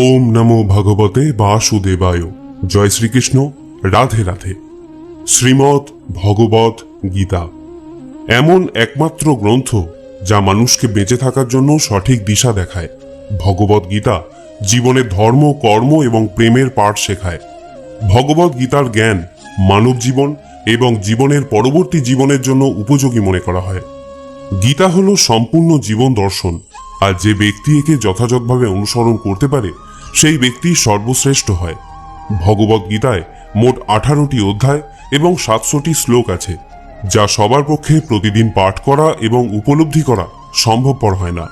ওম নমো ভগবতে বাসুদেবায়। জয় শ্রীকৃষ্ণ। রাধে রাধে। শ্রীমদ্ ভগবত গীতা এমন একমাত্র গ্রন্থ যা মানুষকে বেঁচে থাকার জন্য সঠিক দিশা দেখায়। ভগবত গীতা জীবনের ধর্ম, কর্ম এবং প্রেমের পাঠ শেখায়। ভগবত গীতার জ্ঞান মানব জীবন এবং জীবনের পরবর্তী জীবনের জন্য উপযোগী মনে করা হয়। গীতা হলো সম্পূর্ণ জীবন দর্শন, আর যে ব্যক্তি একে যথাযথভাবে অনুসরণ করতে পারে সেই ব্যক্তি সর্বশ্রেষ্ঠ হয়। ভগবত গীতায় মোট 18টি অধ্যায় এবং 700টি শ্লোক আছে, যা সবার পক্ষে প্রতিদিন পাঠ করা এবং উপলব্ধি করা সম্ভবপর হয় না।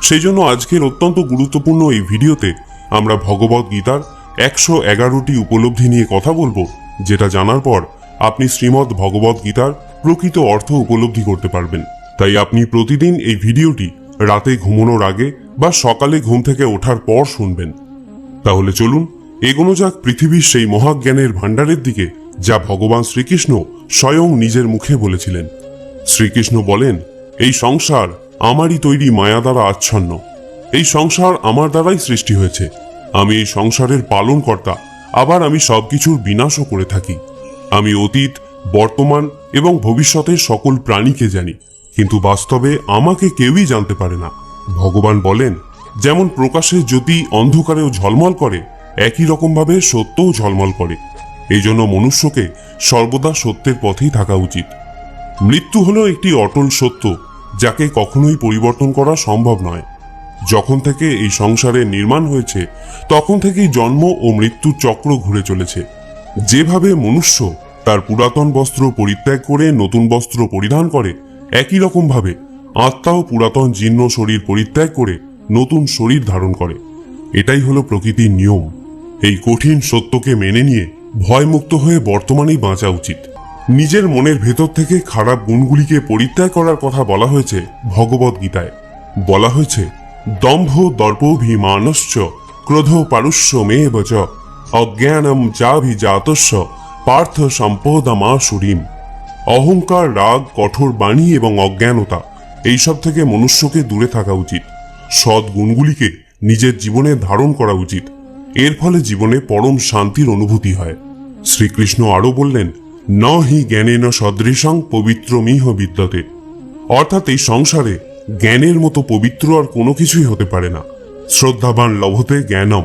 সেই জন্য আজকের অত্যন্ত গুরুত্বপূর্ণ এই ভিডিওতে আমরা ভগবত গীতার 111টি উপলব্ধি নিয়ে কথা বলবো, যেটা জানার পর আপনি শ্রীমদ্ ভগবত গীতার প্রকৃত অর্থ উপলব্ধি করতে পারবেন। তাই আপনি প্রতিদিন এই ভিডিওটি রাতে ঘুমানোর আগে বা সকালে ঘুম থেকে ওঠার পর শুনবেন। তাহলে চলুন এগোনো যাক পৃথিবীর সেই মহাজ্ঞানের ভাণ্ডারের দিকে, যা ভগবান শ্রীকৃষ্ণ স্বয়ং নিজের মুখে বলেছিলেন। শ্রীকৃষ্ণ বলেন, এই সংসার আমারই তৈরি মায়া দ্বারা আচ্ছন্ন। এই সংসার আমার দ্বারাই সৃষ্টি হয়েছে। আমি এই সংসারের পালনকর্তা, আবার আমি সবকিছুর বিনাশও করে থাকি। আমি অতীত, বর্তমান এবং ভবিষ্যতের সকল প্রাণীকে জানি, কিন্তু বাস্তবে আমাকে কেউই জানতে পারে না। ভগবান বলেন, যেমন প্রকাশের জ্যোতি অন্ধকারেও ঝলমল করে, একই রকমভাবে সত্যও ঝলমল করে। এই জন্য মনুষ্যকে সর্বদা সত্যের পথেই থাকা উচিত। মৃত্যু হলো একটি অটল সত্য, যাকে কখনোই পরিবর্তন করা সম্ভব নয়। যখন থেকে এই সংসারের নির্মাণ হয়েছে তখন থেকেই জন্ম ও মৃত্যুর চক্র ঘুরে চলেছে। যেভাবে মনুষ্য তার পুরাতন বস্ত্র পরিত্যাগ করে নতুন বস্ত্র পরিধান করে, একই রকম ভাবে আত্মাও পুরাতন জীর্ণ শরীর পরিত্যাগ করে নতুন শরীর ধারণ করে। এটাই হলো প্রকৃতির নিয়ম। এই কঠিন সত্যকে মেনে নিয়ে ভয়মুক্ত হয়ে বর্তমানেই বাঁচা উচিত। নিজের মনের ভেতর থেকে খারাপ গুণগুলিকে পরিত্যাগ করার কথা বলা হয়েছে ভগবত গীতায়। বলা হয়েছে, দম্ভ দর্পভিমানশ্চ ক্রোধ পারুষ্যমেব চ অজ্ঞানম চাভিজাতস্য পার্থ সম্পদমাসুরীম। অহংকার, রাগ, কঠোর বাণী এবং অজ্ঞানতা এইসব থেকে মনুষ্যকে দূরে থাকা উচিত। সৎ গুণগুলিকে নিজের জীবনে ধারণ করা উচিত। এর ফলে জীবনে পরম শান্তির অনুভূতি হয়। শ্রীকৃষ্ণ আরো বললেন, ন হি জ্ঞানেন সদৃশং পবিত্রমিহ বিদ্যতে। অর্থাৎ এই সংসারে জ্ঞানের মতো পবিত্র আর কোনো কিছুই হতে পারে না। শ্রদ্ধাবান লভতে জ্ঞানম,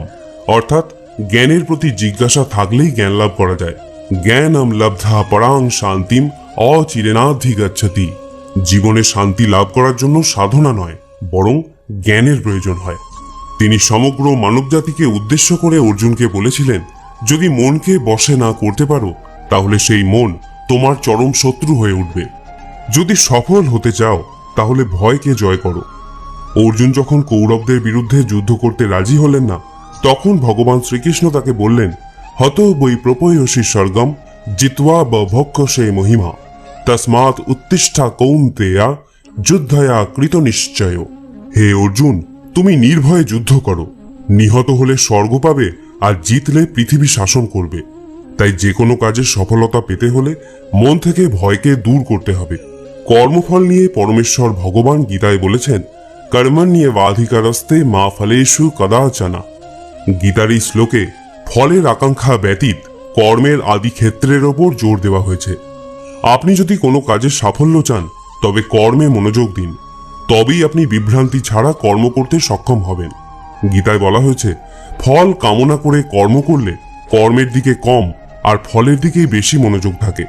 অর্থাৎ জ্ঞানের প্রতি জিজ্ঞাসা থাকলেই জ্ঞান লাভ করা যায়। জ্ঞানম লব্ধা পরাং শান্তিম অচিরেনাধিগচ্ছতি। জীবনে শান্তি লাভ করার জন্য সাধনা নয়, বরং জ্ঞানের প্রয়োজন হয়। তিনি সমগ্র মানবজাতিকে উদ্দেশ্য করে অর্জুনকে বলেছিলেন, যদি মনকে বশে না করতে পারো তাহলে সেই মন তোমার চরম শত্রু হয়ে উঠবে। যদি সফল হতে চাও তাহলে ভয়কে জয় করো। অর্জুন যখন কৌরবদের বিরুদ্ধে যুদ্ধ করতে রাজি হলেন না, তখন ভগবান শ্রীকৃষ্ণ তাকে বললেন, হত বৈ প্রপয়সী স্বর্গম জিত্বা বভক্ষ সে মহিমা তস্মাৎ উত্তিষ্ঠা কৌন্তেয়া যুদ্ধয়া কৃত নিশ্চয়। হে অর্জুন, তুমি নির্ভয়ে যুদ্ধ করো। নিহত হলে স্বর্গ পাবে, আর জিতলে পৃথিবী শাসন করবে। তাই যে কোনো কাজে সফলতা পেতে হলে মন থেকে ভয়কে দূর করতে হবে। কর্মফল নিয়ে পরমেশ্বর ভগবান গীতায় বলেছেন, কর্মণ্যেবাধিকারস্তে মা ফলেষু কদাচনা। গীতার এই শ্লোকে ফলের আকাঙ্ক্ষা ব্যতীত কর্মের আদি ক্ষেত্রের ওপর জোর দেওয়া হয়েছে। আপনি যদি কোনো কাজে সাফল্য চান তবে কর্মে মনোযোগ দিন, তবেই আপনি বিভ্রান্তি ছাড়া কর্ম করতে সক্ষম হবেন। গীতায় বলা হয়েছে, ফল কামনা করে কর্ম করলে কর্মের দিকে কম আর ফলের দিকেই বেশি মনোযোগ থাকে।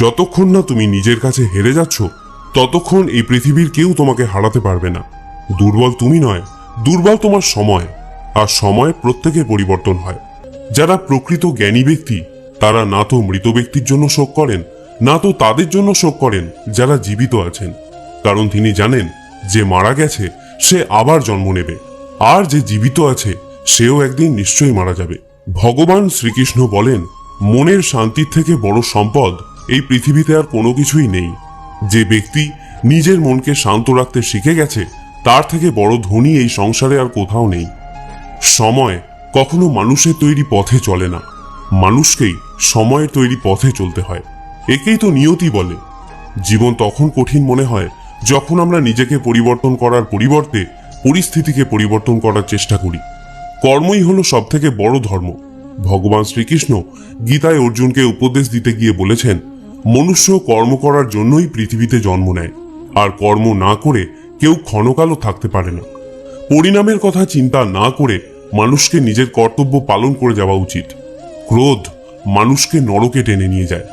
যতক্ষণ না তুমি নিজের কাছে হেরে যাচ্ছ, ততক্ষণ এই পৃথিবীর কেউ তোমাকে হারাতে পারবে না। দুর্বল তুমি নয়, দুর্বল তোমার সময়, আর সময় প্রত্যেকের পরিবর্তন হয়। যারা প্রকৃত জ্ঞানী ব্যক্তি তারা না তো মৃত ব্যক্তির জন্য শোক করেন, না তো তাদের জন্য শোক করেন যারা জীবিত আছেন। কারণ তিনি জানেন, যে মারা গেছে সে আবার জন্ম নেবে, আর যে জীবিত আছে সেও একদিন নিশ্চয়ই মারা যাবে। ভগবান শ্রীকৃষ্ণ বলেন, মনের শান্তির থেকে বড় সম্পদ এই পৃথিবীতে আর কোনো কিছুই নেই। যে ব্যক্তি নিজের মনকে শান্ত রাখতে শিখে গেছে তার থেকে বড় ধনী এই সংসারে আর কোথাও নেই। সময় কখনো মানুষের তৈরি পথে চলে না, মানুষকেই সময়ের তৈরি পথে চলতে হয়। একেই তো নিয়তি বলে। জীবন তখন কঠিন মনে হয় যখন আমরা নিজেকে পরিবর্তন করার পরিবর্তে পরিস্থিতিকে পরিবর্তন করার চেষ্টা করি। কর্মই হলো সব থেকে বড় ধর্ম। ভগবান শ্রীকৃষ্ণ গীতায় অর্জুনকে উপদেশ দিতে গিয়ে বলেছেন, মনুষ্য কর্ম করার জন্যই পৃথিবীতে জন্ম নেয়, আর কর্ম না করে কেউ ক্ষণকালও থাকতে পারে না। পরিণামের কথা চিন্তা না করে মানুষকে নিজের কর্তব্য পালন করে যাওয়া উচিত। ক্রোধ মানুষকে নরকে টেনে নিয়ে যায়।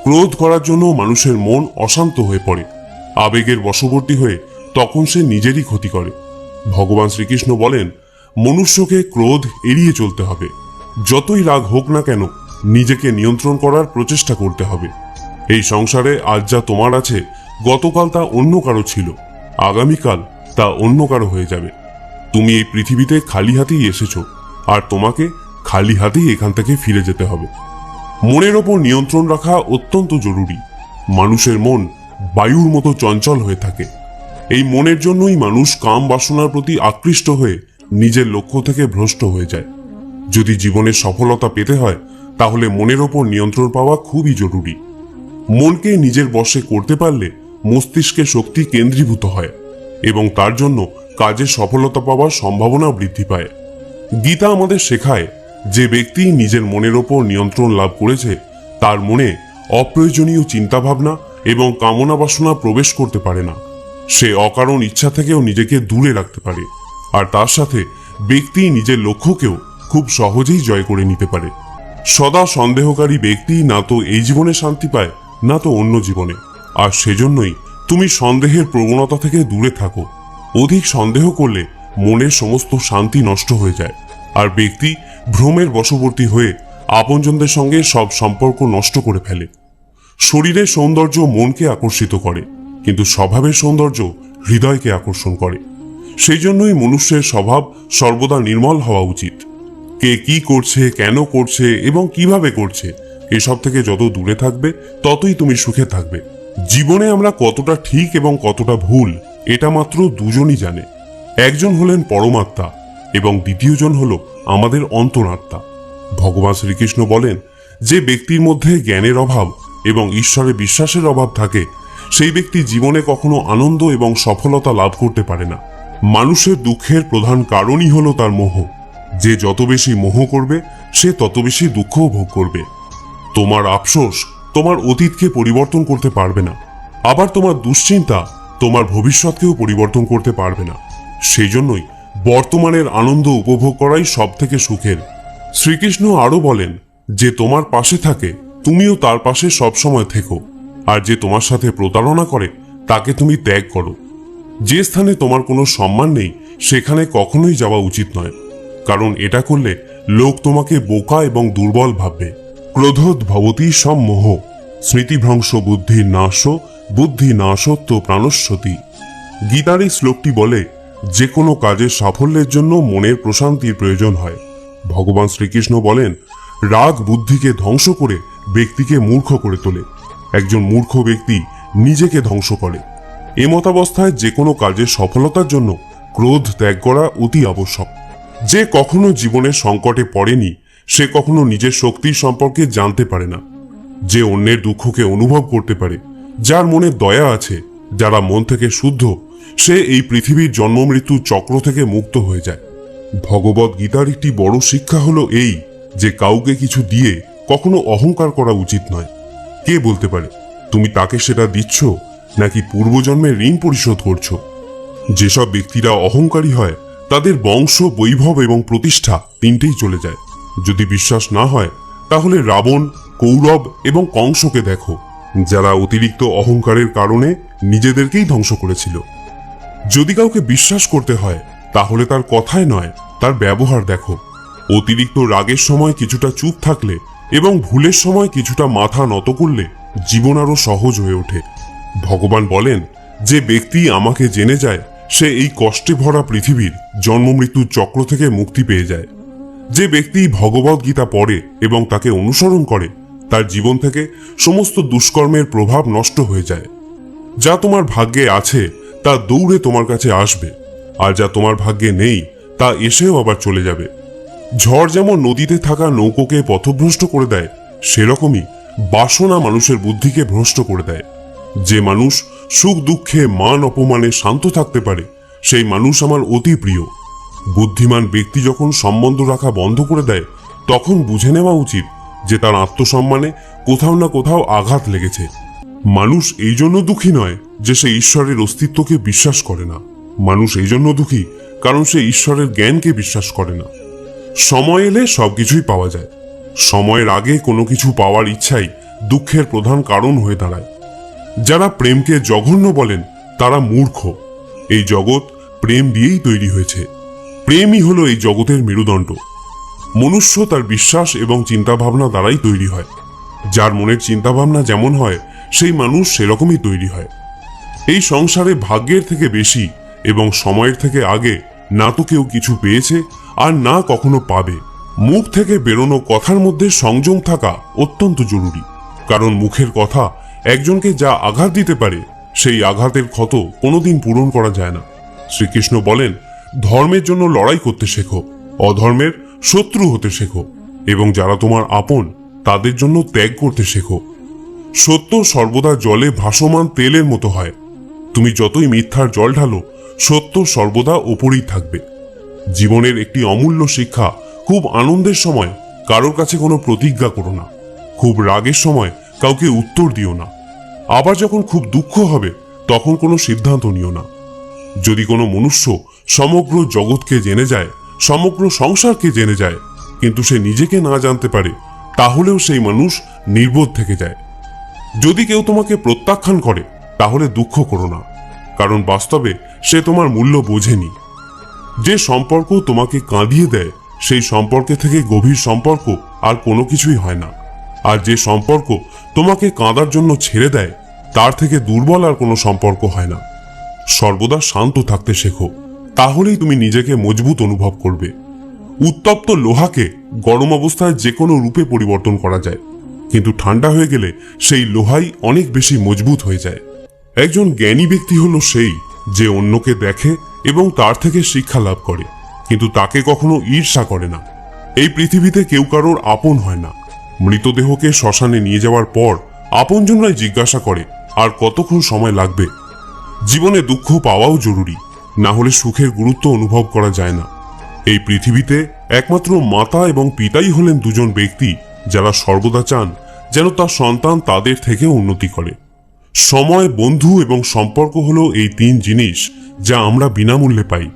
ক্রোধ করার জন্য মানুষের মন অশান্ত হয়ে পড়ে, আবেগের বশবর্তী হয়ে তখন সে নিজেরই ক্ষতি করে। ভগবান শ্রীকৃষ্ণ বলেন, মনুষ্যকে ক্রোধ এড়িয়ে চলতে হবে। যতই রাগ হোক না কেন, নিজেকে নিয়ন্ত্রণ করার প্রচেষ্টা করতে হবে। এই সংসারে আজ যা তোমার আছে, গতকাল তা অন্য কারো ছিল, আগামীকাল তা অন্য কারো হয়ে যাবে। তুমি এই পৃথিবীতে খালি হাতেই এসেছো, আর তোমাকে খালি হাতেই এখান থেকে ফিরে যেতে হবে। মনের ওপর নিয়ন্ত্রণ রাখা অত্যন্ত জরুরি। মানুষের মন বায়ুর মতো চঞ্চল হয়ে থাকে। এই মনের জন্যই মানুষ কাম বাসনার প্রতি আকৃষ্ট হয়ে নিজের লক্ষ্য থেকে ভ্রষ্ট হয়ে যায়। যদি জীবনে সফলতা পেতে হয়, তাহলে মনের ওপর নিয়ন্ত্রণ পাওয়া খুবই জরুরি। মনকে নিজের বশে করতে পারলে মস্তিষ্কে শক্তি কেন্দ্রীভূত হয় এবং তার জন্য কাজে সফলতা পাওয়ার সম্ভাবনা বৃদ্ধি পায়। গীতা আমাদের শেখায়, যে ব্যক্তি নিজের মনের ওপর নিয়ন্ত্রণ লাভ করেছে, তার মনে অপ্রয়োজনীয় চিন্তাভাবনা এবং কামনা বাসনা প্রবেশ করতে পারে না। সে অকারণ ইচ্ছা থেকেও নিজেকে দূরে রাখতে পারে, আর তার সাথে ব্যক্তি নিজের লক্ষ্যকেও খুব সহজেই জয় করে নিতে পারে। সদা সন্দেহকারী ব্যক্তি না তো এই জীবনে শান্তি পায়, না তো অন্য জীবনে। আর সেজন্যই তুমি সন্দেহের প্রবণতা থেকে দূরে থাকো। অধিক সন্দেহ করলে মনের সমস্ত শান্তি নষ্ট হয়ে যায়, আর ব্যক্তি ভ্রমের বশবর্তী হয়ে আপনজনদের সঙ্গে সব সম্পর্ক নষ্ট করে ফেলে। শরীরের সৌন্দর্য মনকে আকর্ষিত করে, কিন্তু স্বভাবের সৌন্দর্য হৃদয়কে আকর্ষণ করে। সেই জন্যই মনুষ্যের স্বভাব সর্বদা নির্মল হওয়া উচিত। কে কি করছে, কেন করছে এবং কিভাবে করছে, এসব থেকে যত দূরে থাকবে, ততই তুমি সুখে থাকবে। জীবনে আমরা কতটা ঠিক এবং কতটা ভুল, এটা মাত্র দুজনই জানে। একজন হলেন পরমাত্মা এবং দ্বিতীয়জন হলো আমাদের অন্তরাত্মা। ভগবান শ্রীকৃষ্ণ বলেন, যে ব্যক্তির মধ্যে জ্ঞানের অভাব এবং ঈশ্বরে বিশ্বাসের অভাব থাকে, সেই ব্যক্তি জীবনে কখনো আনন্দ এবং সফলতা লাভ করতে পারে না। মানুষের দুঃখের প্রধান কারণই হলো তার মোহ। যে যত বেশি মোহ করবে, সে তত বেশি দুঃখও ভোগ করবে। তোমার আফসোস তোমার অতীতকে পরিবর্তন করতে পারবে না, আবার তোমার দুশ্চিন্তা তোমার ভবিষ্যৎকেও পরিবর্তন করতে পারবে না। সেই জন্যই বর্তমানের আনন্দ উপভোগ করাই সব থেকে সুখের। শ্রীকৃষ্ণ আরো বলেন, যে তোমার পাশে থাকে তুমিও তার পাশে সবসময় থেকো, আর যে তোমার সাথে প্রতারণা করে তাকে তুমি ত্যাগ করো। যে স্থানে তোমার কোনো সম্মান নেই, সেখানে কখনোই যাওয়া উচিত নয়, কারণ এটা করলে লোক তোমাকে বোকা এবং দুর্বল ভাববে। ক্রোধোদ্ভবতী সম্মোহ, স্মৃতিভ্রংশ বুদ্ধির নাশ, বুদ্ধি নাশত্ব প্রাণস্বতী। গীতার এই শ্লোকটি বলে, যে কোনো কাজের সাফল্যের জন্য মনের প্রশান্তির প্রয়োজন হয়। ভগবান শ্রীকৃষ্ণ বলেন, রাগ বুদ্ধিকে ধ্বংস করে ব্যক্তিকে মূর্খ করে তোলে। একজন মূর্খ ব্যক্তি নিজেকে ধ্বংস করে। এ মতাবস্থায় যে কোনো কাজের সফলতার জন্য ক্রোধ ত্যাগ করা অতি আবশ্যক। যে কখনো জীবনের সংকটে পড়েনি, সে কখনো নিজের শক্তির সম্পর্কে জানতে পারে না। যে অন্যের দুঃখকে অনুভব করতে পারে, যার মনে দয়া আছে, যারা মন থেকে শুদ্ধ, সে এই পৃথিবীর জন্ম মৃত্যু চক্র থেকে মুক্ত হয়ে যায়। ভগবত গীতার একটি বড় শিক্ষা হলো এই, যে কাউকে কিছু দিয়ে কখনো অহংকার করা উচিত নয়। কে বলতে পারে তুমি তাকে সেটা দিচ্ছ নাকি পূর্বজন্মের ঋণ পরিশোধ করছো? যেসব ব্যক্তিরা অহংকারী হয়, তাদের বংশ, বৈভব এবং প্রতিষ্ঠা তিনটেই চলে যায়। যদি বিশ্বাস না হয়, তাহলে রাবণ, কৌরব এবং কংসকে দেখো, যারা অতিরিক্ত অহংকারের কারণে নিজেদেরকেই ধ্বংস করেছিল। যদি কাউকে বিশ্বাস করতে হয়, তাহলে তার কথায় নয়, তার ব্যবহার দেখো। অতিরিক্ত রাগের সময় কিছুটা চুপ থাকলে এবং ভুলের সময় কিছুটা মাথা নত করলে জীবন আরো সহজ হয়ে ওঠে। ভগবান বলেন, যে ব্যক্তি আমাকে জেনে যায়, সে এই কষ্টে ভরা পৃথিবীর জন্ম মৃত্যুর চক্র থেকে মুক্তি পেয়ে যায়। যে ব্যক্তি ভগবত গীতা পড়ে এবং তাকে অনুসরণ করে, তার জীবন থেকে সমস্ত দুষ্কর্মের প্রভাব নষ্ট হয়ে যায়। যা তোমার ভাগ্যে আছে তা দৌড়ে তোমার কাছে আসবে, আর যা তোমার ভাগ্যে নেই তা এসেও আবার চলে যাবে। ঝড় যেমন নদীতে থাকা নৌকোকে পথভ্রষ্ট করে দেয়, সেরকমই বাসনা মানুষের বুদ্ধিকে ভ্রষ্ট করে দেয়। যে মানুষ সুখ দুঃখে মান অপমানে শান্ত থাকতে পারে, সেই মানুষ আমার অতি প্রিয়। বুদ্ধিমান ব্যক্তি যখন সম্বন্ধ রাখা বন্ধ করে দেয় তখন বুঝে নেওয়া উচিত যে তার আত্মসম্মানে কোথাও না কোথাও আঘাত লেগেছে। মানুষ এই জন্য দুঃখী নয় যে সে ঈশ্বরের অস্তিত্বকে বিশ্বাস করে না। মানুষ এই জন্য দুঃখী কারণ সে ঈশ্বরের জ্ঞানকে বিশ্বাস করে না। সময় এলে সবকিছুই পাওয়া যায়। সময়ের আগে কোনো কিছু পাওয়ার ইচ্ছাই দুঃখের প্রধান কারণ হয়ে দাঁড়ায়। যারা প্রেমকে জঘন্য বলেন তারা মূর্খ। এই জগৎ প্রেম দিয়েই তৈরি হয়েছে। প্রেমই হলো এই জগতের মেরুদণ্ড। মনুষ্য তার বিশ্বাস এবং চিন্তাভাবনা দ্বারাই তৈরি হয়। যার মনের চিন্তাভাবনা যেমন হয় সেই মানুষ সেরকমই তৈরি হয়। এই সংসারে ভাগ্যের থেকে বেশি এবং সময়ের থেকে আগে না তো কেউ কিছু পেয়েছে আর না কখনো পাবে। মুখ থেকে বেরোনো কথার মধ্যে সংযম থাকা অত্যন্ত জরুরি, কারণ মুখের কথা একজনকে যা আঘাত দিতে পারে সেই আঘাতের ক্ষত কোনোদিন পূরণ করা যায় না। শ্রীকৃষ্ণ বলেন, ধর্মের জন্য লড়াই করতে শেখো, অধর্মের শত্রু হতে শেখো এবং যারা তোমার আপন তাদের জন্য ত্যাগ করতে শেখো। সত্য সর্বদা জলে ভাসমান তেলের মতো হয়। তুমি যতই মিথ্যার জল ঢালো সত্য সর্বদা ওপরেই থাকবে। জীবনের একটি অমূল্য শিক্ষা, খুব আনন্দের সময় কারোর কাছে কোনো প্রতিজ্ঞা করো না, খুব রাগের সময় কাউকে উত্তর দিও না, আবার যখন খুব দুঃখ হবে তখন কোনো সিদ্ধান্ত নিও না। যদি কোনো মনুষ্য সমগ্র জগৎকে জেনে যায়, সমগ্র সংসারকে জেনে যায়, কিন্তু সে নিজেকে না জানতে পারে, তাহলেও সেই মানুষ নির্বোধ থেকে যায়। যদি কেউ তোমাকে প্রত্যাখ্যান করে তাহলে দুঃখ করো না, কারণ বাস্তবে সে তোমার মূল্য বোঝেনি। যে সম্পর্ক তোমাকে কাঁদিয়ে দেয় সেই সম্পর্কে থেকে গভীর সম্পর্ক আর কোনো কিছুই হয় না। আর যে সম্পর্ক তোমাকে কাঁদার জন্য ছেড়ে দেয় তার থেকে দুর্বল আর কোনো সম্পর্ক হয় না। সর্বদা শান্ত থাকতে শেখো, তাহলেই তুমি নিজেকে মজবুত অনুভব করবে। উত্তপ্ত লোহাকে গরম অবস্থায় যে কোনো রূপে পরিবর্তন করা যায়, কিন্তু ঠান্ডা হয়ে গেলে সেই লোহাই অনেক বেশি মজবুত হয়ে যায়। একজন জ্ঞানী ব্যক্তি হলো সেই যে অন্যকে দেখে এবং তার থেকে শিক্ষা লাভ করে, কিন্তু তাকে কখনো ঈর্ষা করে না। এই পৃথিবীতে কেউ কারোর আপন হয় না। মৃতদেহকে শ্মশানে নিয়ে যাওয়ার পর আপনজনরাই জিজ্ঞাসা করে আর কতক্ষণ সময় লাগবে। জীবনে দুঃখ পাওয়াও জরুরি, না হলে সুখের গুরুত্ব অনুভব করা যায় না। এই পৃথিবীতে একমাত্র মাতা এবং পিতাই হলেন দুজন ব্যক্তি যারা সর্বদা চান যেন তার সন্তান তাদের থেকে উন্নতি করে। সময়, বন্ধু এবং সম্পর্ক হলো এই তিন জিনিস যা আমরা বিনামূল্যে পাই,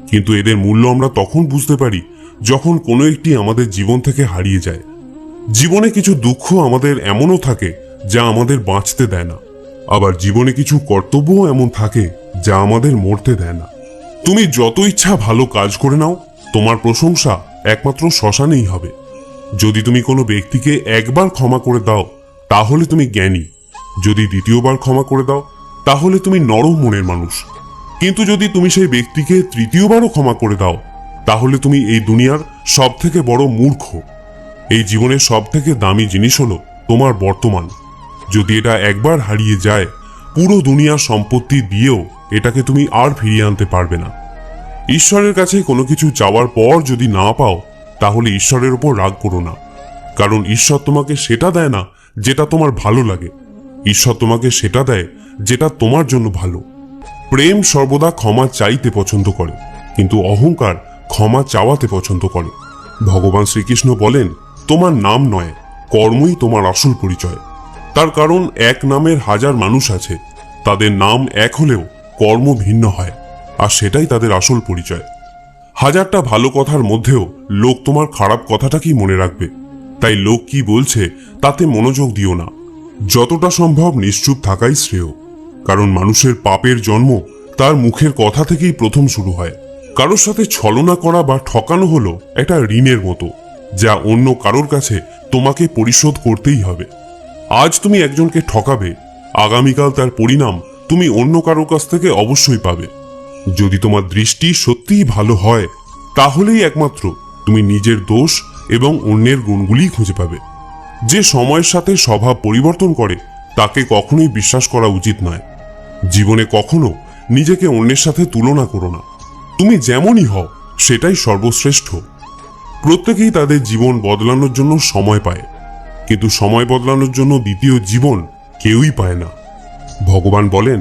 কিন্তু এদের মূল্য আমরা তখন বুঝতে পারি যখন কোনো একটি আমাদের জীবন থেকে হারিয়ে যায়। জীবনে কিছু দুঃখ আমাদের এমনও থাকে যা আমাদের বাঁচতে দেয় না, আবার জীবনে কিছু কর্তব্যও এমন থাকে যা আমাদের মরতে দেয় না। তুমি যত ইচ্ছা ভালো কাজ করে নাও, তোমার প্রশংসা একমাত্র শ্মশানেই হবে। যদি তুমি কোনো ব্যক্তিকে একবার ক্ষমা করে দাও তাহলে তুমি জ্ঞানী, যদি দ্বিতীয়বার ক্ষমা করে দাও তাহলে তুমি নরম মনের মানুষ, কিন্তু যদি তুমি সেই ব্যক্তিকে তৃতীয়বারও ক্ষমা করে দাও তাহলে তুমি এই দুনিয়ার সব থেকে বড় মূর্খ। এই জীবনের সব থেকে দামি জিনিস হলো তোমার বর্তমান। যদি এটা একবার হারিয়ে যায়, পুরো দুনিয়ার সম্পত্তি দিয়েও এটাকে তুমি আর ফিরিয়ে আনতে পারবে না। ঈশ্বরের কাছে কোনো কিছু চাওয়ার পর যদি না পাও তাহলে ঈশ্বরের উপর রাগ করো না, কারণ ঈশ্বর তোমাকে সেটা দেয় না যেটা তোমার ভালো লাগে। ঈশ্বর তোমাকে সেটা দেয় যেটা তোমার জন্য ভালো। প্রেম সর্বদা ক্ষমা চাইতে পছন্দ করে, কিন্তু অহংকার ক্ষমা চাওয়াতে পছন্দ করে। ভগবান শ্রীকৃষ্ণ বলেন, তোমার নাম নয়, কর্মই তোমার আসল পরিচয়। তার কারণ এক নামের হাজার মানুষ আছে, তাদের নাম এক হলেও কর্ম ভিন্ন হয়, আর সেটাই তাদের আসল পরিচয়। হাজারটা ভালো কথার মধ্যেও লোক তোমার খারাপ কথাটাকেই মনে রাখবে, তাই লোক কি বলছে তাতে মনোযোগ দিও না। যতটা সম্ভব নিশ্চুপ থাকাই শ্রেয়, কারণ মানুষের পাপের জন্ম তার মুখের কথা থেকেই প্রথম শুরু হয়। কারোর সাথে ছলনা করা বা ঠকানো হলো একটা ঋণের মতো, যা অন্য কারোর কাছে তোমাকে পরিশোধ করতেই হবে। আজ তুমি একজনকে ঠকাবে, আগামীকাল তার পরিণাম তুমি অন্য কারোর কাছ থেকে অবশ্যই পাবে। যদি তোমার দৃষ্টি সত্যিই ভালো হয় তাহলেই একমাত্র তুমি নিজের দোষ এবং অন্যের গুণগুলি খুঁজে পাবে। যে সময়ের সাথে স্বভাব পরিবর্তন করে তাকে কখনোই বিশ্বাস করা উচিত নয়। জীবনে কখনো নিজেকে অন্যের সাথে তুলনা করো না। তুমি যেমনই হও সেটাই সর্বশ্রেষ্ঠ। প্রত্যেকেই তাদের জীবন বদলানোর জন্য সময় পায়, কিন্তু সময় বদলানোর জন্য দ্বিতীয় জীবন কেউই পায় না। ভগবান বলেন,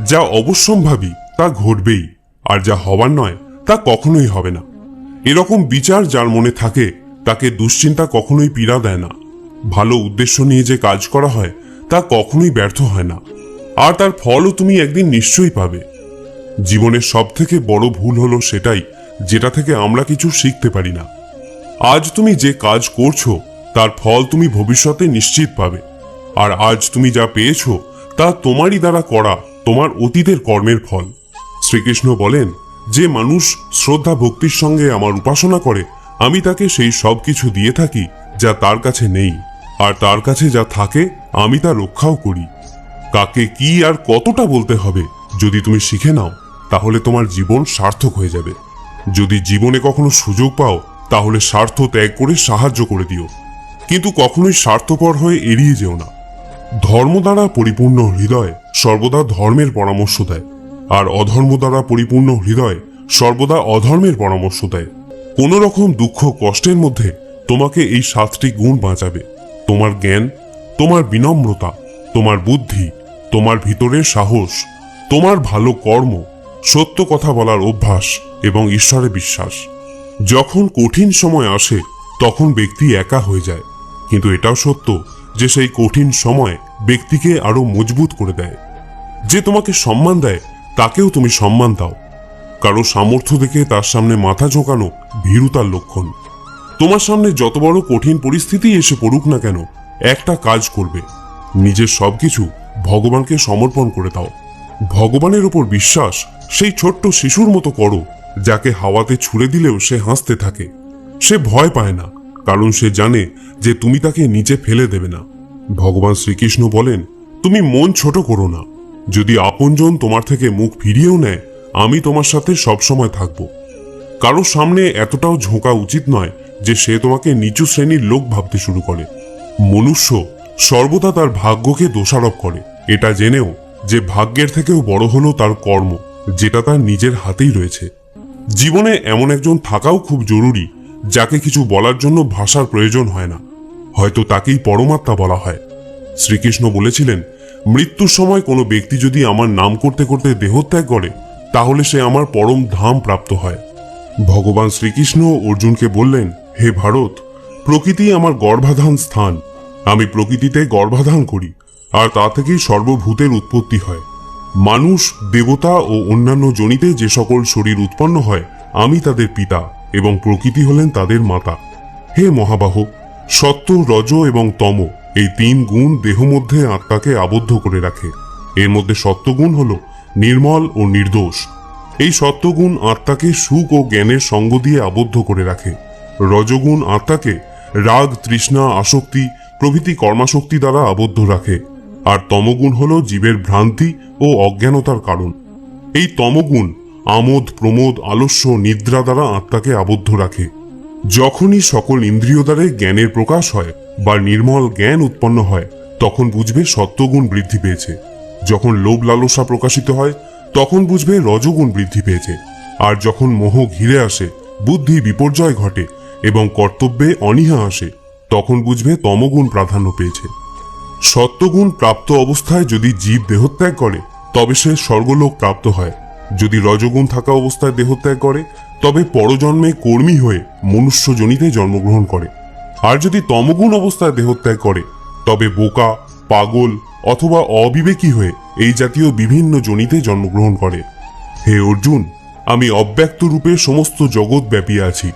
যা অবশ্যম্ভাবী তা ঘটবেই, আর যা হবার নয় তা কখনোই হবে না। এরকম বিচার যার মনে থাকে তাকে দুশ্চিন্তা কখনোই পীড়া দেয় না। ভালো উদ্দেশ্য নিয়ে যে কাজ করা হয় তা কখনোই ব্যর্থ হয় না, আর তার ফলও তুমি একদিন নিশ্চয়ই পাবে। জীবনের সব থেকে বড় ভুল হলো সেটাই যেটা থেকে আমরা কিছু শিখতে পারি না। আজ তুমি যে কাজ করছো তার ফল তুমি ভবিষ্যতে নিশ্চিত পাবে, আর আজ তুমি যা পেয়েছো তা তোমারই দ্বারা করা তোমার অতীতের কর্মের ফল। শ্রীকৃষ্ণ বলেন, যে মানুষ শ্রদ্ধা ভক্তির সঙ্গে আমার উপাসনা করে আমি তাকে সেই সব কিছু দিয়ে থাকি যা তার কাছে নেই, আর তার কাছে যা থাকে আমি তা রক্ষাও করি। কাকে কি আর কতটা বলতে হবে যদি তুমি শিখে নাও তাহলে তোমার জীবন সার্থক হয়ে যাবে। যদি জীবনে কখনো সুযোগ পাও তাহলে স্বার্থ ত্যাগ করে সাহায্য করে দিও, কিন্তু কখনোই স্বার্থপর হয়ে এড়িয়ে যেও না। ধর্ম দ্বারা পরিপূর্ণ হৃদয় সর্বদা ধর্মের পরামর্শ দেয়, আর অধর্ম দ্বারা পরিপূর্ণ হৃদয় সর্বদা অধর্মের পরামর্শ দেয়। কোন রকম দুঃখ কষ্টের মধ্যে তোমাকে এই 7টি গুণ বাঁচাবে: তোমার জ্ঞান, তোমার বিনম্রতা, তোমার বুদ্ধি, তোমার ভিতরের সাহস, তোমার ভালো কর্ম, সত্য কথা বলার অভ্যাস এবং ঈশ্বরে বিশ্বাস। যখন কঠিন সময় আসে তখন ব্যক্তি একা হয়ে যায়, কিন্তু এটাও সত্য যে সেই কঠিন সময় ব্যক্তিকে আরো মজবুত করে দেয়। যে তোমাকে সম্মান দেয় তাকেও তুমি সম্মান দাও। কারো সামর্থ্য দেখে তার সামনে মাথা ঝোঁকানো ভীরুতার লক্ষণ। তোমার সামনে যত বড় কঠিন পরিস্থিতি এসে পড়ুক না কেন, একটা কাজ করবে: নিজের সবকিছু ভগবানকে সমর্পণ করে দাও। ভগবানের উপর বিশ্বাস সেই ছোট্ট শিশুর মতো করো যাকে হাওয়াতে ছুড়ে দিলেও সে হাসতে থাকে। সে ভয় পায় না, কারণ সে জানে যে তুমি তাকে নিচে ফেলে দেবে না। ভগবান শ্রীকৃষ্ণ বলেন, তুমি মন ছোট করো না। যদি আপনজন তোমার থেকে মুখ ফিরিয়েও নেয় আমি তোমার সাথে সবসময় থাকব। কারো সামনে এতটাও ঝোঁকা উচিত নয় যে সে তোমাকে নিচু শ্রেণীর লোক ভাবতে শুরু করে। মনুষ্য সর্বদা তার ভাগ্যকে দোষারোপ করে, এটা জেনেও যে ভাগ্যের থেকেও বড় হলো তার কর্ম, যেটা তার নিজের হাতেই রয়েছে। জীবনে এমন একজন থাকাও খুব জরুরি যাকে কিছু বলার জন্য ভাষার প্রয়োজন হয় না, হয়তো তাকেই পরমাত্মা বলা হয়। শ্রীকৃষ্ণ বলেছিলেন, মৃত্যুর সময় কোনো ব্যক্তি যদি আমার নাম করতে করতে দেহত্যাগ করে তাহলে সে আমার পরম ধাম প্রাপ্ত হয়। ভগবান শ্রীকৃষ্ণ অর্জুনকে বললেন, হে ভারত, প্রকৃতি আমার গর্ভাধান স্থান। আমি প্রকৃতিতে গর্ভাধান করি, আর তা থেকেই সর্বভূতের উৎপত্তি হয়। মানুষ, দেবতা ও অন্যান্য জনিতে যে সকল শরীর উৎপন্ন হয় আমি তাদের পিতা, এবং প্রকৃতি হলেন তাদের মাতা। হে মহাবাহ, সত্য, রজ এবং তম এই 3 গুণ দেহ মধ্যে আত্মাকে আবদ্ধ করে রাখে। এর মধ্যে সত্যগুণ হল নির্মল ও নির্দোষ। এই সত্যগুণ আত্মাকে সুখ ও জ্ঞানের সঙ্গ দিয়ে আবদ্ধ করে রাখে। রজগুণ আত্মাকে রাগ, তৃষ্ণা, আসক্তি প্রভৃতি কর্মাশক্তি দ্বারা আবদ্ধ রাখে, আর তমগুণ হল জীবের ভ্রান্তি ও অজ্ঞানতার কারণ। এই তমগুণ আমোদ, প্রমোদ, আলস্য, নিদ্রা দ্বারা আত্মাকে আবদ্ধ রাখে। যখনই সকল ইন্দ্রিয় দ্বারে জ্ঞানের প্রকাশ হয় বা নির্মল জ্ঞান উৎপন্ন হয় তখন বুঝবে সত্যগুণ বৃদ্ধি পেয়েছে। যখন লোভ লালসা প্রকাশিত হয় তখন বুঝবে রজগুণ বৃদ্ধি পেয়েছে। আর যখন মোহ ঘিরে আসে, বুদ্ধি বিপর্যয় ঘটে এবং কর্তব্যে অনীহা আসে তখন বুঝবে তমগুণ প্রাধান্য পেয়েছে। সত্যগুণ প্রাপ্ত অবস্থায় যদি জীব দেহত্যাগ করে তবে সে স্বর্গলোক প্রাপ্ত হয়। যদি রজগুণ থাকা অবস্থায় দেহত্যাগ করে তবে পরজন্মে কর্মী হয়ে মনুষ্য জনিতে জন্মগ্রহণ করে। আর যদি তমগুণ অবস্থায় দেহত্যাগ করে তবে বোকা, পাগল অথবা অবিবেকী হয়ে এই জাতীয় বিভিন্ন জনিতে জন্মগ্রহণ করে। হে অর্জুন, আমি অব্যক্ত রূপে সমস্ত জগৎ ব্যাপী আছি।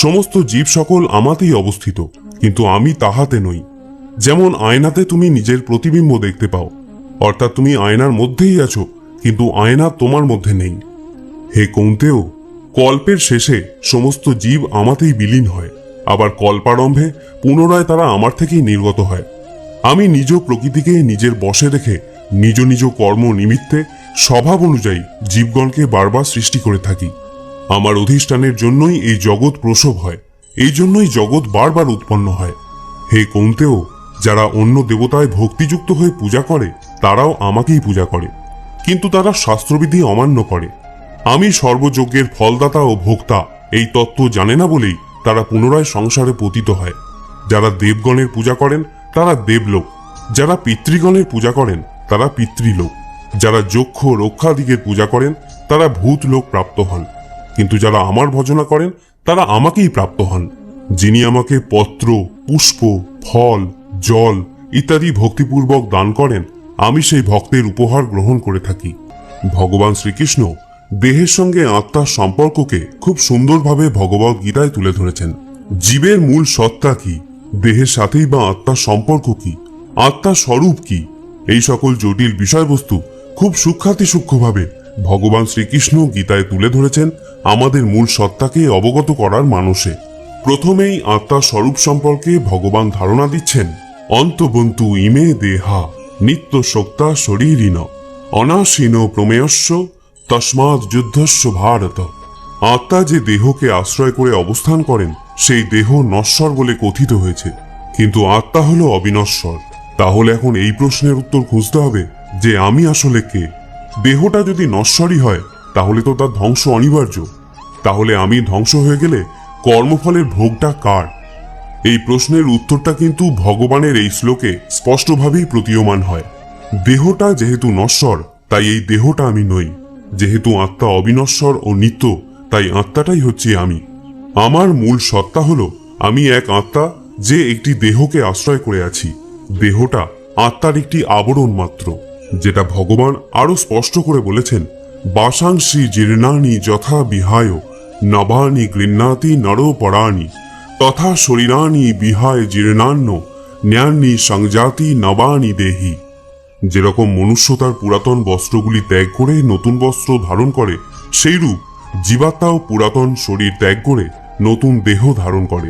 সমস্ত জীব সকল আমাতেই অবস্থিত, কিন্তু আমি তাহাতে নই। যেমন আয়নাতে তুমি নিজের প্রতিবিম্ব দেখতে পাও, অর্থাৎ তুমি আয়নার মধ্যেই আছো, কিন্তু আয়না তোমার মধ্যে নেই। হে কৌন্তেয়, কল্পের শেষে সমস্ত জীব আমাতেই বিলীন হয়, আবার কল্পারম্ভে পুনরায় তারা আমার থেকেই নির্গত হয়। আমি নিজ প্রকৃতিকে নিজের বশে রেখে নিজ নিজ কর্ম নিমিত্তে স্বভাব অনুযায়ী জীবগণকে বারবার সৃষ্টি করে থাকি। আমার অধিষ্ঠানের জন্যই এই জগৎ প্রসব হয়, এই জন্যই জগৎ বারবার উৎপন্ন হয়। হে কৌন্তেয়, যারা অন্য দেবতায় ভক্তিযুক্ত হয়ে পূজা করে তারাও আমাকেই পূজা করে, কিন্তু তারা শাস্ত্রবিধি অমান্য করে। আমি সর্বযজ্ঞের ফলদাতা ও ভোক্তা এই তত্ত্ব জানে না বলেই তারা পুনরায় সংসারে পতিত হয়। যারা দেবগণের পূজা করেন তারা দেবলোক, যারা পিতৃগণের পূজা করেন তারা পিতৃলোক, যারা যক্ষ রক্ষাদিগের পূজা করেন তারা ভূত লোক প্রাপ্ত হন, কিন্তু যারা আমার ভজনা করেন তারা আমাকেই প্রাপ্ত হন। যিনি আমাকে পত্র, পুষ্প, ফল, জল ইত্যাদি ভক্তিপূর্বক দান করেন, আমি সেই ভক্তের উপহার গ্রহণ করে থাকি। ভগবান শ্রীকৃষ্ণ দেহের সঙ্গে আত্মার সম্পর্ককে খুব সুন্দরভাবে ভগবদ গীতায় তুলে ধরেছেন। জীবের মূল সত্তা কি, দেহের সাথেই বা আত্মার সম্পর্ক কি, আত্মার স্বরূপ কি, এই সকল জটিল বিষয়বস্তু খুব সূক্ষ্মভাবে ভগবান শ্রীকৃষ্ণ গীতায় তুলে ধরেছেন আমাদের মূল সত্তাকে অবগত করার মানসে। প্রথমেই আত্মার স্বরূপ সম্পর্কে ভগবান ধারণা দিচ্ছেন, অন্তবন্তু ইমে দেহা নিত্য শক্তা শরীরিন অনাসীন প্রমেয়স্য তস্মাৎ যুদ্ধস্য ভারত। আত্মা যে দেহকে আশ্রয় করে অবস্থান করেন সেই দেহ নশ্বর বলে কথিত হয়েছে, কিন্তু আত্মা হলো অবিনশ্বর। তাহলে এখন এই প্রশ্নের উত্তর খুঁজতে হবে যে আমি আসলে কে? দেহটা যদি নশ্বরই হয় তাহলে তো তার ধ্বংস অনিবার্য। তাহলে আমি ধ্বংস হয়ে গেলে কর্মফলের ভোগটা কার? এই প্রশ্নের উত্তরটা কিন্তু ভগবানের এই শ্লোকে স্পষ্টভাবেই প্রতীয়মান হয়। দেহটা যেহেতু নশ্বর তাই এই দেহটা আমি নই, যেহেতু আত্মা অবিনশ্বর ও নিত্য তাই আত্মাটাই হচ্ছে আমি। আমার মূল সত্তা হলো আমি এক আত্মা যে একটি দেহকে আশ্রয় করে আছি। দেহটা আত্মার একটি আবরণ মাত্র, যেটা ভগবান আরো স্পষ্ট করে বলেছেন, বাসাংশি জীর্ণানি যথা বিহায় নবানি গৃহ্ণাতি নরপরাণি তথা শরীরানি বিহায় জীর্ণান্ন ন্যান্নি সংজাতি নবানি দেহি। যেরকম মনুষ্য তার পুরাতন বস্ত্রগুলি ত্যাগ করে নতুন বস্ত্র ধারণ করে, সেইরূপ জীবাত্মাও পুরাতন শরীর ত্যাগ করে নতুন দেহ ধারণ করে।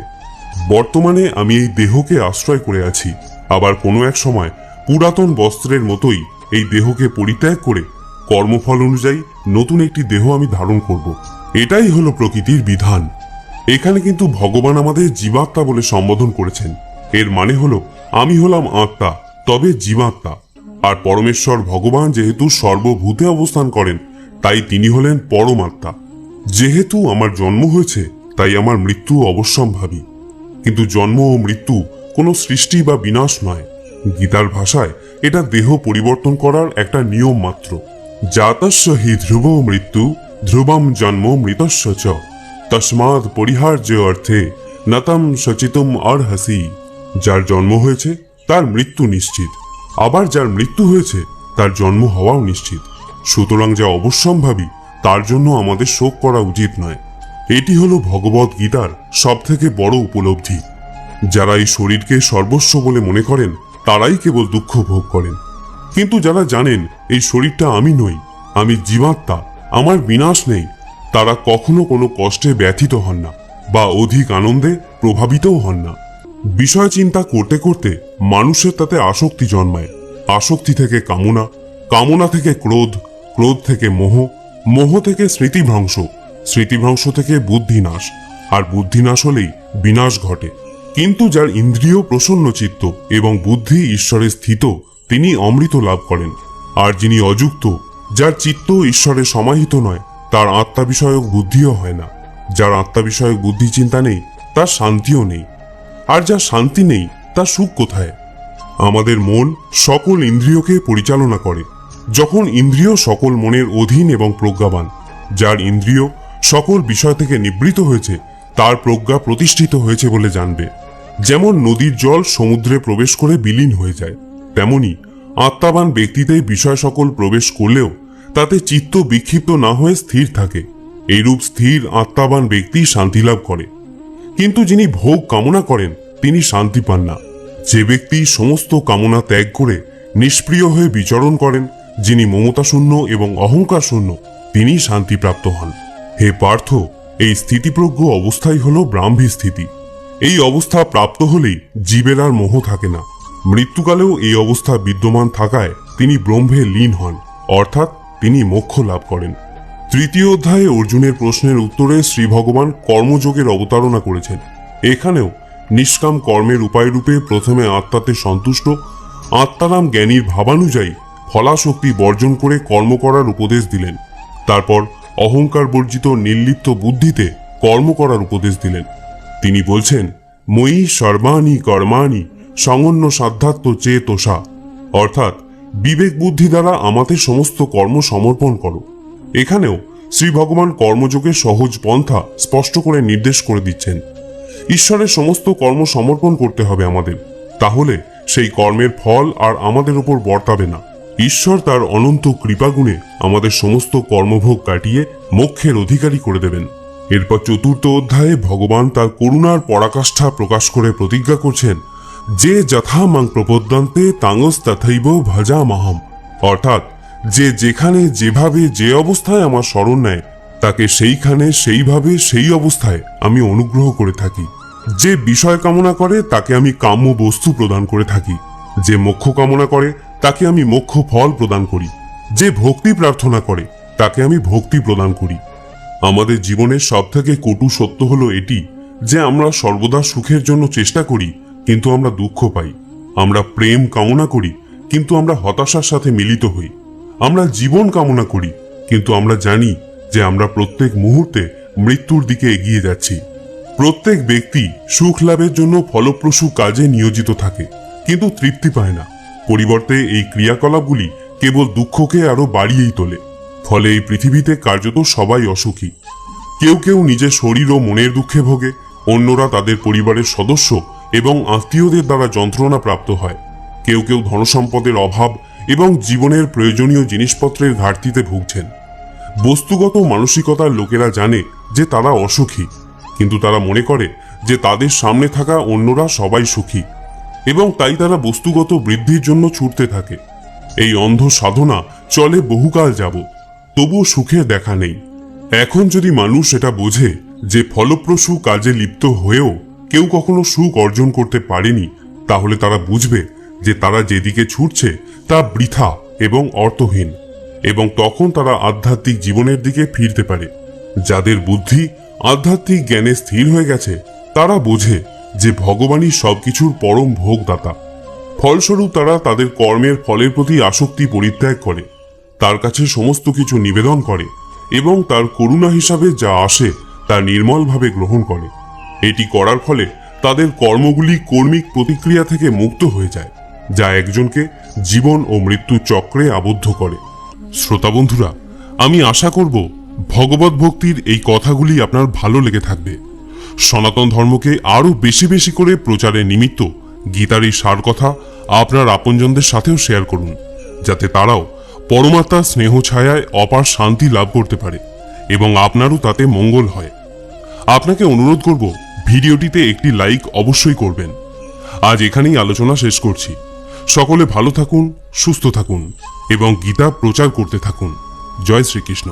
বর্তমানে আমি এই দেহকে আশ্রয় করে আছি, আবার কোনো এক সময় পুরাতন বস্ত্রের মতোই এই দেহকে পরিত্যাগ করে কর্মফল অনুযায়ী নতুন একটি দেহ আমি ধারণ করব। এটাই হলো প্রকৃতির বিধান। এখানে কিন্তু ভগবান আমাদের জীবাত্মা বলে সম্বোধন করেছেন। এর মানে হলো আমি হলাম আত্মা, তবে জীবাত্মা। আর পরমেশ্বর ভগবান যেহেতু সর্বভূতে অবস্থান করেন তাই তিনি হলেন পরমাত্মা। যেহেতু আমার জন্ম হয়েছে তাই আমার মৃত্যু অবশ্যম্ভাবী, কিন্তু জন্ম ও মৃত্যু কোনো সৃষ্টি বা বিনাশ নয়। গীতার ভাষায় এটা দেহ পরিবর্তন করার একটা নিয়ম মাত্র। জাতস্য হি ধ্রুব মৃত্যু ধ্রুবম জন্ম মৃতস্য চ তস্মাৎ পরিহার্য অর্থে নতম সচিতুম অর্হসি। যার জন্ম হয়েছে তার মৃত্যু নিশ্চিত, আবার যার মৃত্যু হয়েছে তার জন্ম হওয়াও নিশ্চিত। সুতরাং যা অবশ্যম্ভাবী তার জন্য আমাদের শোক করা উচিত নয়। এটি হলো ভগবদ গীতার সব থেকে বড় উপলব্ধি। যারা এই শরীরকে সর্বস্ব বলে মনে করেন তারাই কেবল দুঃখ ভোগ করেন, কিন্তু যারা জানেন এই শরীরটা আমি নই, আমি জীবাত্মা, আমার বিনাশ নেই, তারা কখনো কোনো কষ্টে ব্যথিত হন না বা অধিক আনন্দে প্রভাবিতও হন না। বিষয় চিন্তা করতে করতে মানুষের তাতে আসক্তি জন্মায়। আসক্তি থেকে কামনা, কামনা থেকে ক্রোধ, ক্রোধ থেকে মোহ, মোহ থেকে স্মৃতিভ্রংশ, স্মৃতিভ্রংশ থেকে বুদ্ধিনাশ, আর বুদ্ধিনাশ হলেই বিনাশ ঘটে। কিন্তু যার ইন্দ্রিয় প্রসন্ন চিত্ত এবং বুদ্ধি ঈশ্বরে স্থিত, তিনি অমৃত লাভ করেন। আর যিনি অযুক্ত, যার চিত্ত ঈশ্বরে সমাহিত নয়, তার আত্মা বিষয়ক বুদ্ধিও হয় না। যার আত্মা বিষয়ক বুদ্ধি চিন্তা নেই তার শান্তিও নেই, আর যার শান্তি নেই তার সুখ কোথায়? আমাদের মন সকল ইন্দ্রিয়কে পরিচালনা করে। যখন ইন্দ্রিয় সকল মনের অধীন এবং প্রজ্ঞাবান, যার ইন্দ্রিয় সকল বিষয় থেকে নিবৃত হয়েছে তার প্রজ্ঞা প্রতিষ্ঠিত হয়েছে বলে জানবে। যেমন নদীর জল সমুদ্রে প্রবেশ করে বিলীন হয়ে যায়, তেমনি আত্মাবান ব্যক্তিতে বিষয় সকল প্রবেশ করলেও তাতে চিত্ত বিক্ষিপ্ত না হয়ে স্থির থাকে। এইরূপ স্থির আত্মাবান ব্যক্তি শান্তি লাভ করে। কিন্তু যিনি ভোগ কামনা করেন তিনি শান্তি পান না। যে ব্যক্তি সমস্ত কামনা ত্যাগ করে নিষ্প্রিয় হয়ে বিচরণ করেন, যিনি মমতা শূন্য এবং অহংকার শূন্য, তিনি শান্তিপ্রাপ্ত হন। হে পার্থ, এই স্থিতিপ্রজ্ঞ অবস্থাই হল ব্রাহ্মী স্থিতি। এই অবস্থা প্রাপ্ত হলেই জীবের আর মোহ থাকে না। মৃত্যুকালেও এই অবস্থা বিদ্যমান থাকায় তিনি ব্রহ্মে লীন হন, অর্থাৎ তিনি মোক্ষ লাভ করেন। তৃতীয় অধ্যায়ে অর্জুনের প্রশ্নের উত্তরে শ্রী ভগবান কর্মযোগের অবতারণা করেছেন। এখানেও নিষ্কাম কর্মের উপায়রূপে প্রথমে আত্মাতে সন্তুষ্ট আত্মারাম জ্ঞানীর ভাবানুযায়ী ফলাশক্তি বর্জন করে কর্ম করার উপদেশ দিলেন। তারপর অহংকার বর্জিত নির্লিপ্ত বুদ্ধিতে কর্ম করার উপদেশ দিলেন। তিনি বলছেন, ময়ি সর্বাণি কর্মাণি সংন্য সাধ্যাত্ম চেতসা, অর্থাৎ বিবেক বুদ্ধি দ্বারা আমাদের সমস্ত কর্ম সমর্পণ করো। এখানেও শ্রী ভগবান কর্মযোগের সহজ পন্থা স্পষ্ট করে নির্দেশ করে দিচ্ছেন। ঈশ্বরের সমস্ত কর্ম সমর্পণ করতে হবে আমাদের, তাহলে সেই কর্মের ফল আর আমাদের উপর বর্তাবে না। ঈশ্বর তার অনন্ত কৃপাগুণে আমাদের সমস্ত কর্মভোগ কাটিয়ে মোক্ষের অধিকারী করে দেবেন। এরপর 4র্থ অধ্যায়ে ভগবান তার করুণার পরাকাষ্ঠা প্রকাশ করে প্রতিজ্ঞা করছেন, যে যথা মাং প্রপদ্যন্তে তাঙস তথৈব ভজামহম, অর্থাৎ যে যেখানে যেভাবে যে অবস্থায় আমার শরণ নেয় তাকে সেইখানে সেইভাবে সেই অবস্থায় আমি অনুগ্রহ করে থাকি। যে বিষয় কামনা করে তাকে আমি কাম্য বস্তু প্রদান করে থাকি, যে মোক্ষ কামনা করে তাকে আমি মোক্ষ ফল প্রদান করি, যে ভক্তি প্রার্থনা করে তাকে আমি ভক্তি প্রদান করি। আমাদের জীবনের সবথেকে কটু সত্য হলো এটি যে আমরা সর্বদা সুখের জন্য চেষ্টা করি কিন্তু আমরা দুঃখ পাই। আমরা প্রেম কামনা করি কিন্তু আমরা হতাশার সাথে মিলিত হই। আমরা জীবন কামনা করি কিন্তু আমরা জানি যে আমরা প্রত্যেক মুহূর্তে মৃত্যুর দিকে এগিয়ে যাচ্ছি। প্রত্যেক ব্যক্তি সুখ লাভের জন্য ফলপ্রসূ কাজে নিয়োজিত থাকে কিন্তু তৃপ্তি পায় না। পরিবর্তে এই ক্রিয়াকলাপগুলি কেবল দুঃখকে আরো বাড়িয়েই তোলে। ফলে এই পৃথিবীতে কার্যত সবাই অসুখী। কেউ কেউ নিজের শরীর ও মনের দুঃখে ভোগে, অন্যরা তাদের পরিবারের সদস্য এবং আত্মীয়দের দ্বারা যন্ত্রণা প্রাপ্ত হয়। কেউ কেউ ধনসম্পদের অভাব এবং জীবনের প্রয়োজনীয় জিনিসপত্রের ঘাটতিতে ভুগছেন। বস্তুগত মানসিকতার লোকেরা জানে যে তারা অসুখী, কিন্তু তারা মনে করে যে তাদের সামনে থাকা অন্যরা সবাই সুখী এবং তাই তারা বস্তুগত বৃদ্ধির জন্য ছুটতে থাকে। এই অন্ধ সাধনা চলে বহুকাল যাবৎ, তবুও সুখের দেখা নেই। এখন যদি মানুষ এটা বোঝে যে ফলপ্রসূ কাজে লিপ্ত হয়েও কেউ কখনো সুখ অর্জন করতে পারেনি, তাহলে তারা বুঝবে যে তারা যেদিকে ছুটছে তা বৃথা এবং অর্থহীন, এবং তখন তারা আধ্যাত্মিক জীবনের দিকে ফিরতে পারে। যাদের বুদ্ধি আধ্যাত্মিক জ্ঞানে স্থির হয়ে গেছে তারা বোঝে যে ভগবানই সবকিছুর পরম ভোগদাতা। ফলস্বরূপ তারা তাদের কর্মের ফলের প্রতি আসক্তি পরিত্যাগ করে, তার কাছে সমস্ত কিছু নিবেদন করে এবং তার করুণা হিসাবে যা আসে তা নির্মলভাবে গ্রহণ করে। এটি করার ফলে তাদের কর্মগুলি কর্মিক প্রতিক্রিয়া থেকে মুক্ত হয়ে যায়, যা একজনকে জীবন ও মৃত্যু চক্রে আবদ্ধ করে। শ্রোতা বন্ধুরা, আমি আশা করব ভগবত ভক্তির এই কথাগুলি আপনার ভালো লেগে থাকবে। সনাতন ধর্মকে আরো বেশি বেশি করে প্রচারের নিমিত্ত গীতার এই সার কথা আপনার আপনজনদের সাথেও শেয়ার করুন, যাতে তারাও পরমাত্মার স্নেহ ছায়ায় অপার শান্তি লাভ করতে পারে এবং আপনারও তাতে মঙ্গল হয়। আপনাকে অনুরোধ করব ভিডিওটিতে একটি লাইক অবশ্যই করবেন। আজ এখানেই আলোচনা শেষ করছি। সকলে ভালো থাকুন, সুস্থ থাকুন এবং গীতা প্রচার করতে থাকুন। জয় শ্রীকৃষ্ণ।